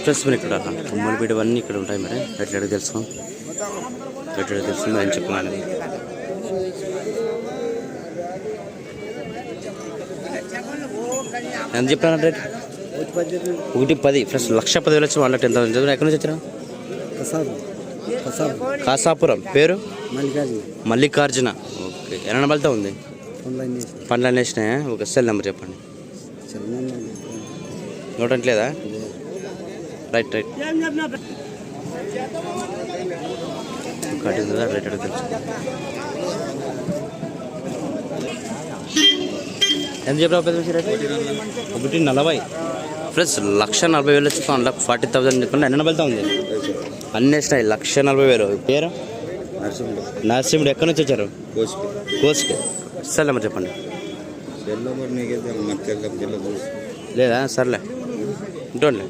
Plus మీరు ఇక్కడ తుమ్మల బీడవన్నీ ఇక్కడ ఉంటాయి. మరి ఎట్లా తెలుసు అని చెప్పాను. ఎంత చెప్పాను రేట్? 1,10 ప్లస్ 1,10,000 వచ్చి వాళ్ళ 10,000. ఎక్కడి నుంచి వచ్చారా? కాసాపురం. పేరు మల్లికార్జున. ఓకే. ఎన్న బలతో ఉంది? పండ్లు వేసినాయా? ఒక సెల్ నెంబర్ చెప్పండి. నోటట్లేదా? రైట్ కట్టిందా? రైట్ అడుగు తెలుసు. ఎంత చెప్పావు? 1,40 ప్లస్ 1,40,000 వచ్చి 40,000 చెప్పండి. ఎన్న బలతో ఉంది? అన్నీ వేసినాయి. 1,40,000. పేరు నరసింహుడు. ఎక్కడి నుంచి వచ్చారు? కోసుకి. సెల్ నెంబర్ చెప్పండి. లేదా? సర్లే ఇంటోండి.